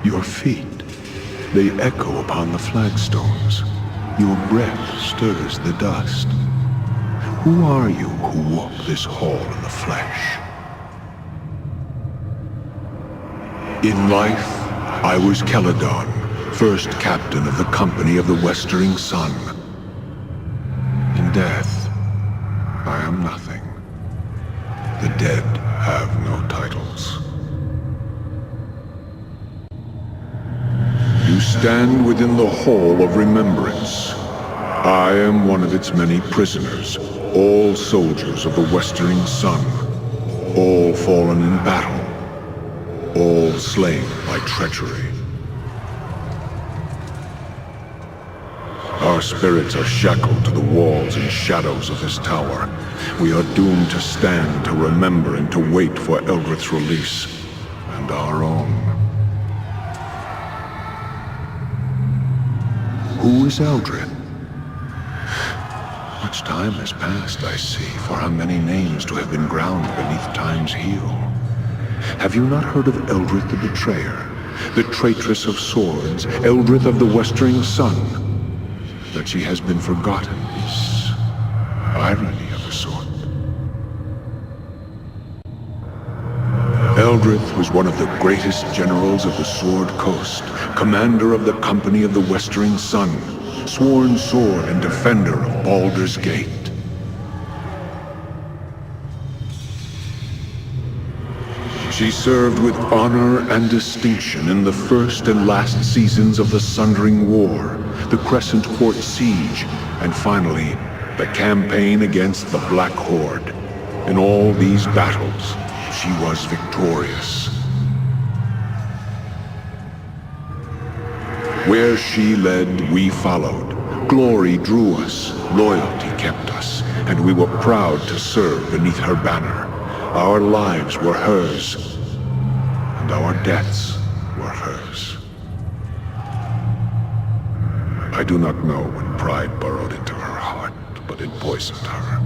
Your feet, they echo upon the flagstones. Your breath stirs the dust. Who are you who walk this hall in the flesh? In life, I was Celadon, first captain of the Company of the Westering Sun. In death, I am nothing. The dead have no titles. You stand within the Hall of Remembrance. I am one of its many prisoners, all soldiers of the Westering Sun, all fallen in battle, all slain by treachery. Our spirits are shackled to the walls and shadows of this tower. We are doomed to stand, to remember, and to wait for Eldrith's release, and our own. Who is Eldrith? Much time has passed, I see, for how many names to have been ground beneath time's heel. Have you not heard of Eldrith the Betrayer, the traitress of swords, Eldrith of the Westering Sun? That she has been forgotten is irony of a sort. Eldrith was one of the greatest generals of the Sword Coast, commander of the Company of the Westering Sun, sworn sword and defender of Baldur's Gate. She served with honor and distinction in the first and last seasons of the Sundering War, the Crescent Port Siege, and finally, the campaign against the Black Horde. In all these battles, she was victorious. Where she led, we followed. Glory drew us, loyalty kept us, and we were proud to serve beneath her banner. Our lives were hers, and our deaths were hers. I do not know when pride burrowed into her heart, but it poisoned her.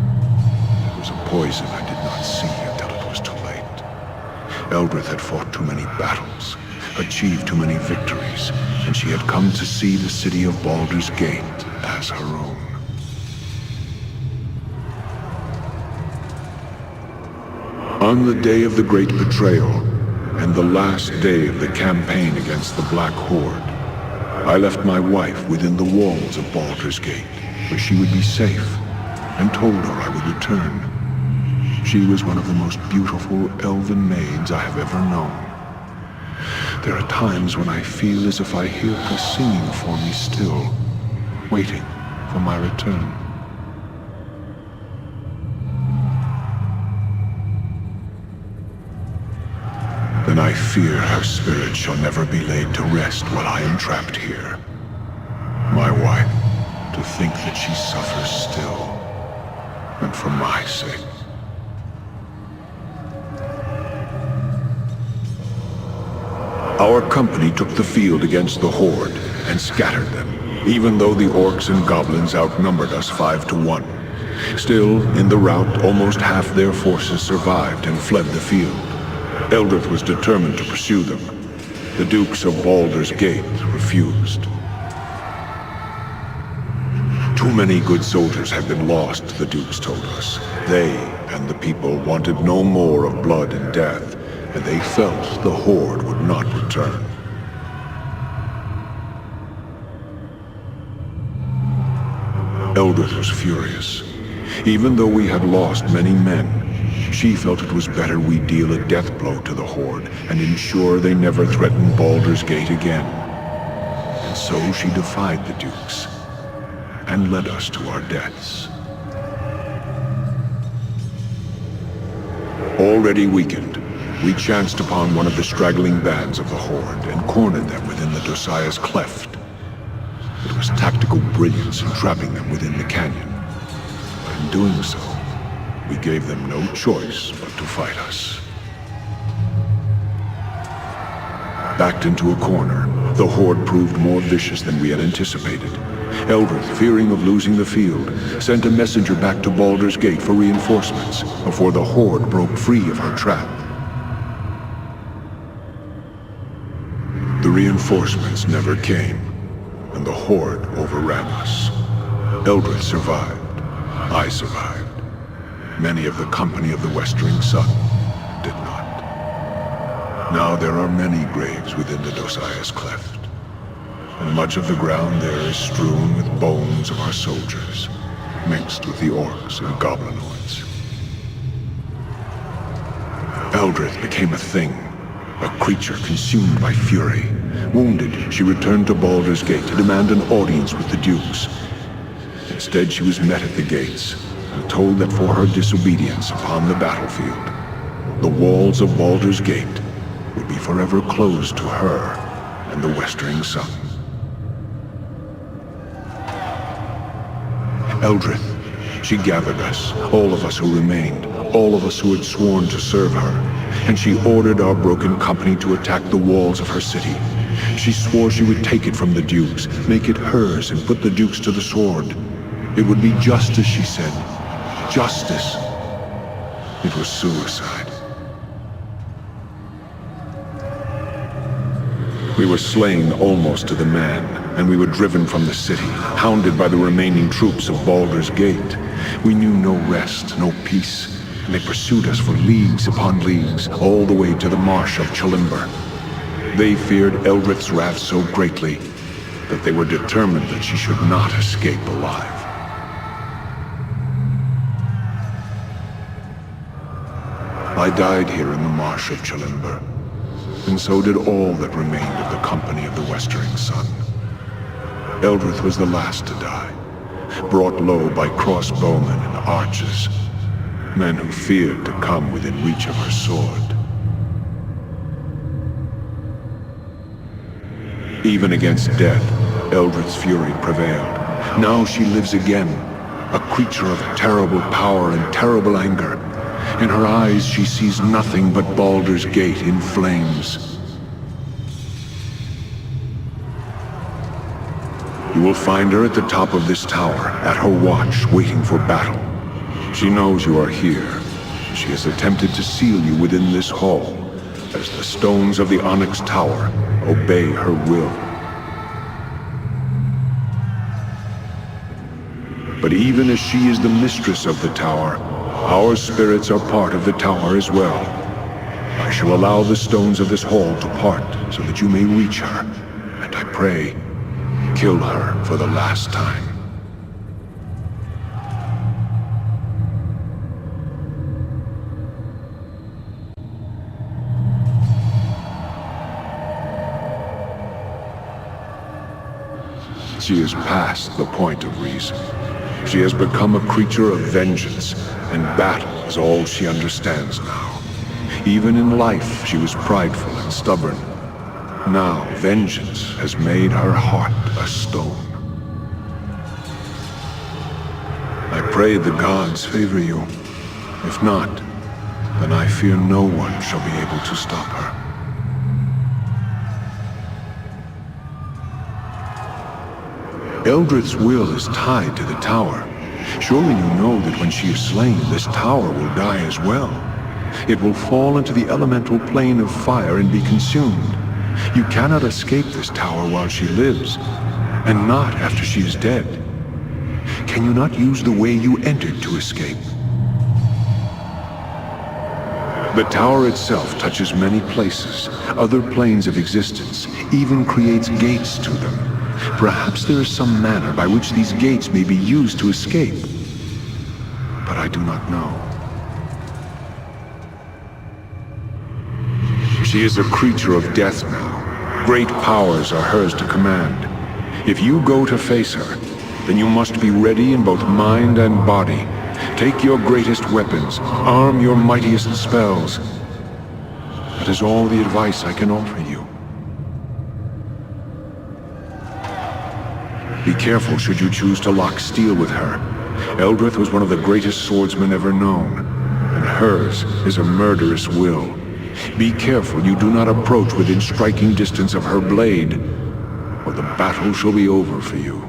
It was a poison I did not see until it was too late. Eldrith had fought too many battles, achieved too many victories, and she had come to see the city of Baldur's Gate as her own. On the day of the Great Betrayal, and the last day of the campaign against the Black Horde, I left my wife within the walls of Baldur's Gate, where she would be safe, and told her I would return. She was one of the most beautiful elven maids I have ever known. There are times when I feel as if I hear her singing for me still, waiting for my return. Then I fear her spirit shall never be laid to rest while I am trapped here. My wife, to think that she suffers still, and for my sake. Our company took the field against the Horde and scattered them, even though the orcs and goblins outnumbered us 5-1. Still, in the rout, almost half their forces survived and fled the field. Eldrith was determined to pursue them. The Dukes of Baldur's Gate refused. Too many good soldiers had been lost, the Dukes told us. They and the people wanted no more of blood and death, and they felt the Horde would not return. Eldrith was furious. Even though we had lost many men, she felt it was better we deal a death blow to the Horde and ensure they never threaten Baldur's Gate again. And so she defied the Dukes and led us to our deaths. Already weakened, we chanced upon one of the straggling bands of the Horde and cornered them within the Dosiah's Cleft. It was tactical brilliance in trapping them within the canyon. But in doing so, we gave them no choice but to fight us. Backed into a corner, the Horde proved more vicious than we had anticipated. Eldrith, fearing of losing the field, sent a messenger back to Baldur's Gate for reinforcements before the Horde broke free of her trap. The reinforcements never came, and the Horde overran us. Eldred survived. I survived. Many of the Company of the Westering Sun did not. Now there are many graves within the Dosias Cleft, and much of the ground there is strewn with bones of our soldiers, mixed with the orcs and goblinoids. Eldred became a thing, a creature consumed by fury. Wounded, she returned to Baldur's Gate to demand an audience with the dukes. Instead, she was met at the gates and told that for her disobedience upon the battlefield, the walls of Baldur's Gate would be forever closed to her and the Westering Sun. Eldred, she gathered us, all of us who remained, all of us who had sworn to serve her, and she ordered our broken company to attack the walls of her city. She swore she would take it from the dukes, make it hers, and put the dukes to the sword. It would be justice, she said. Justice. It was suicide. We were slain almost to the man, and we were driven from the city, hounded by the remaining troops of Baldur's Gate. We knew no rest, no peace, and they pursued us for leagues upon leagues, all the way to the marsh of Chalimber. They feared Eldred's wrath so greatly that they were determined that she should not escape alive. I died here in the marsh of Chalimber, and so did all that remained of the Company of the Westering Sun. Eldred was the last to die, brought low by crossbowmen and archers, men who feared to come within reach of her sword. Even against death, Eldred's fury prevailed. Now she lives again, a creature of terrible power and terrible anger. In her eyes, she sees nothing but Baldur's Gate in flames. You will find her at the top of this tower, at her watch, waiting for battle. She knows you are here. She has attempted to seal you within this hall, as the stones of the Onyx Tower obey her will. But even as she is the mistress of the tower, our spirits are part of the tower as well. I shall allow the stones of this hall to part so that you may reach her, and I pray, kill her for the last time. She is past the point of reason. She has become a creature of vengeance, and battle is all she understands now. Even in life, she was prideful and stubborn. Now, vengeance has made her heart a stone. I pray the gods favor you. If not, then I fear no one shall be able to stop her. Eldred's will is tied to the tower. Surely you know that when she is slain, this tower will die as well. It will fall into the elemental plane of fire and be consumed. You cannot escape this tower while she lives, and not after she is dead. Can you not use the way you entered to escape? The tower itself touches many places, other planes of existence, even creates gates to them. Perhaps there is some manner by which these gates may be used to escape, but I do not know. She is a creature of death now. Great powers are hers to command. If you go to face her, then you must be ready in both mind and body. Take your greatest weapons, arm your mightiest spells. That is all the advice I can offer you. Be careful should you choose to lock steel with her. Eldred was one of the greatest swordsmen ever known, and hers is a murderous will. Be careful you do not approach within striking distance of her blade, or the battle shall be over for you.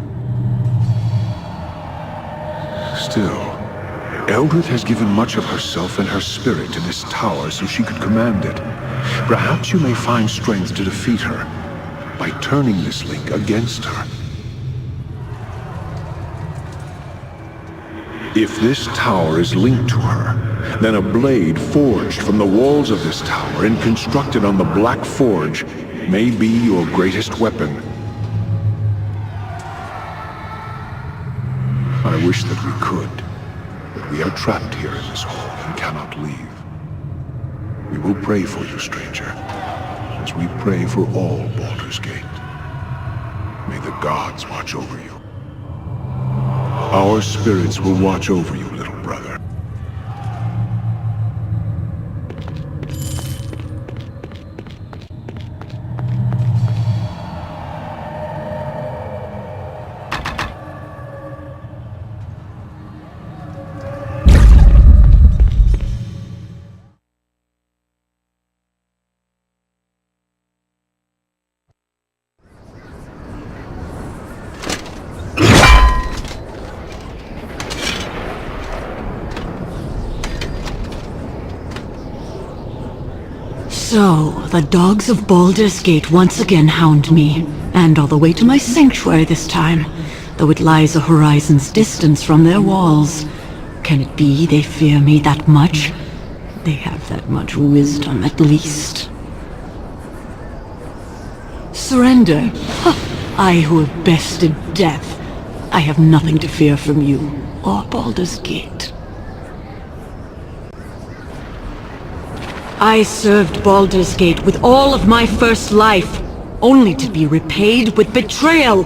Still, Eldred has given much of herself and her spirit to this tower so she could command it. Perhaps you may find strength to defeat her. by turning this link against her. If this tower is linked to her, then a blade forged from the walls of this tower and constructed on the Black Forge may be your greatest weapon. I wish that we could, but we are trapped here in this hall and cannot leave. We will pray for you, stranger, as we pray for all Baldur's Gate. May the gods watch over you. Our spirits will watch over you, little brother. So, the dogs of Baldur's Gate once again hound me, and all the way to my sanctuary this time, though it lies a horizon's distance from their walls. Can it be they fear me that much? They have that much wisdom, at least. Surrender. Ha! I who have bested death. I have nothing to fear from you, or Baldur's Gate. I served Baldur's Gate with all of my first life, only to be repaid with betrayal.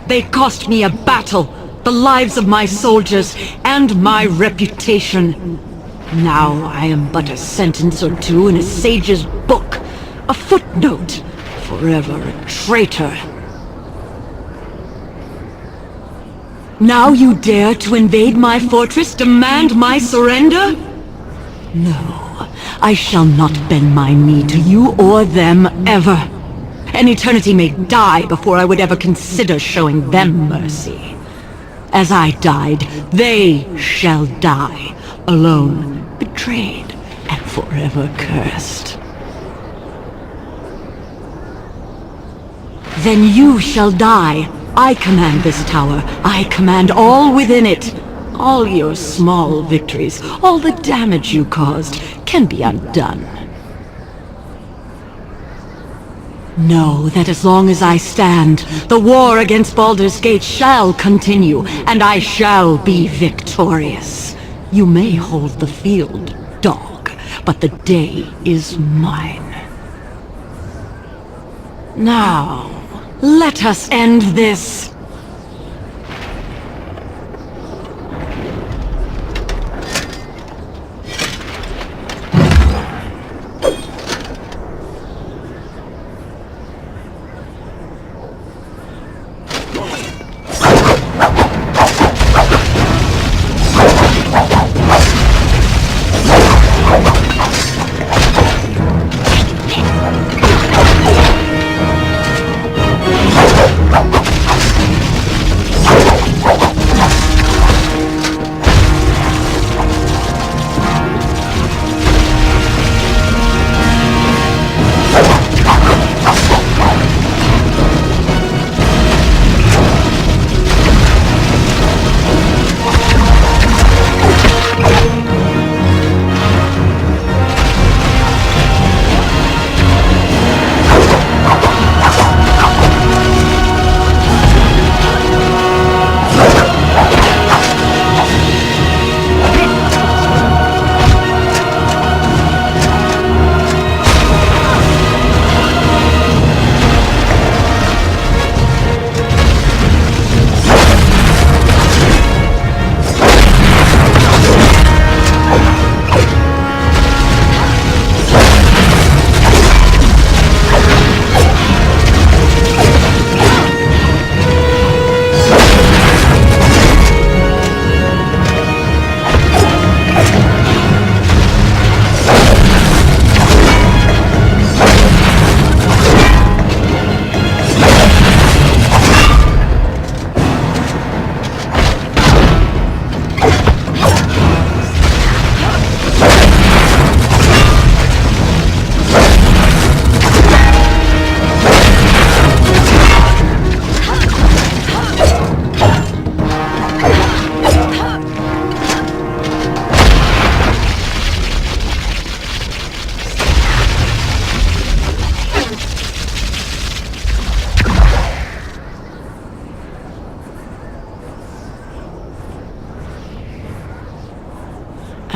They cost me a battle, the lives of my soldiers, and my reputation. Now I am but a sentence or two in a sage's book, a footnote, forever a traitor. Now you dare to invade my fortress, demand my surrender? No. I shall not bend my knee to you or them ever. An eternity may die before I would ever consider showing them mercy. As I died, they shall die, alone, betrayed, and forever cursed. Then you shall die. I command this tower. I command all within it. All your small victories, all the damage you caused, can be undone. Know that as long as I stand, the war against Baldur's Gate shall continue, and I shall be victorious. You may hold the field, dog, but the day is mine. Now, let us end this.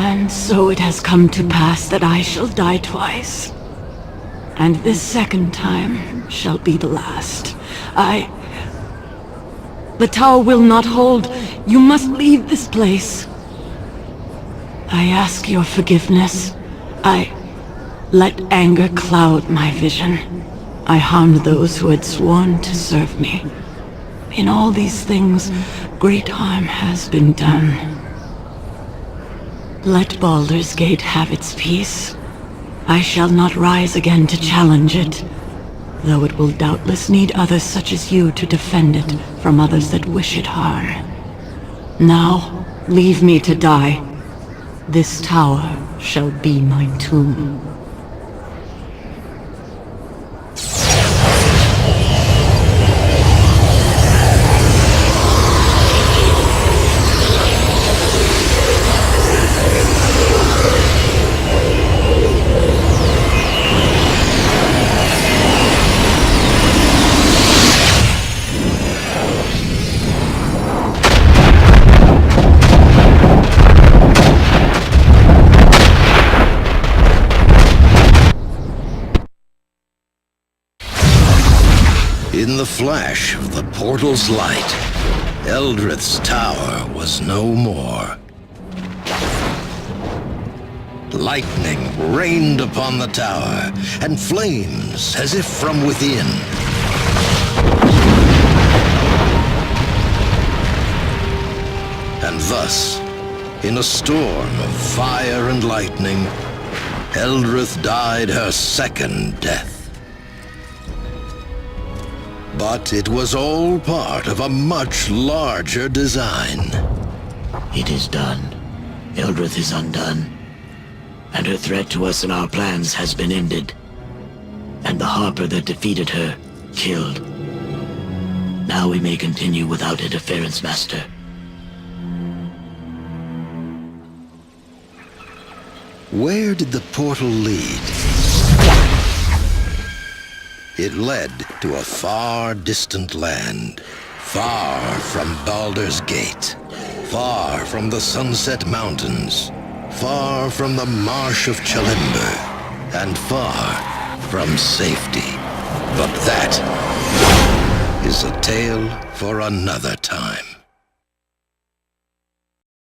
And so it has come to pass that I shall die twice. And this second time shall be the last. The tower will not hold. You must leave this place. I ask your forgiveness. I let anger cloud my vision. I harmed those who had sworn to serve me. In all these things, great harm has been done. Let Baldur's Gate have its peace. I shall not rise again to challenge it, though it will doubtless need others such as you to defend it from others that wish it harm. Now, leave me to die. This tower shall be my tomb. In the flash of the portal's light, Eldrith's tower was no more. Lightning rained upon the tower, and flames as if from within. And thus, in a storm of fire and lightning, Eldrith died her second death. But it was all part of a much larger design. It is done. Eldrith is undone. And her threat to us and our plans has been ended. And the Harper that defeated her, killed. Now we may continue without interference, Master. Where did the portal lead? It led to a far distant land, far from Baldur's Gate, far from the Sunset Mountains, far from the Marsh of Chalimber, and far from safety. But that is a tale for another time.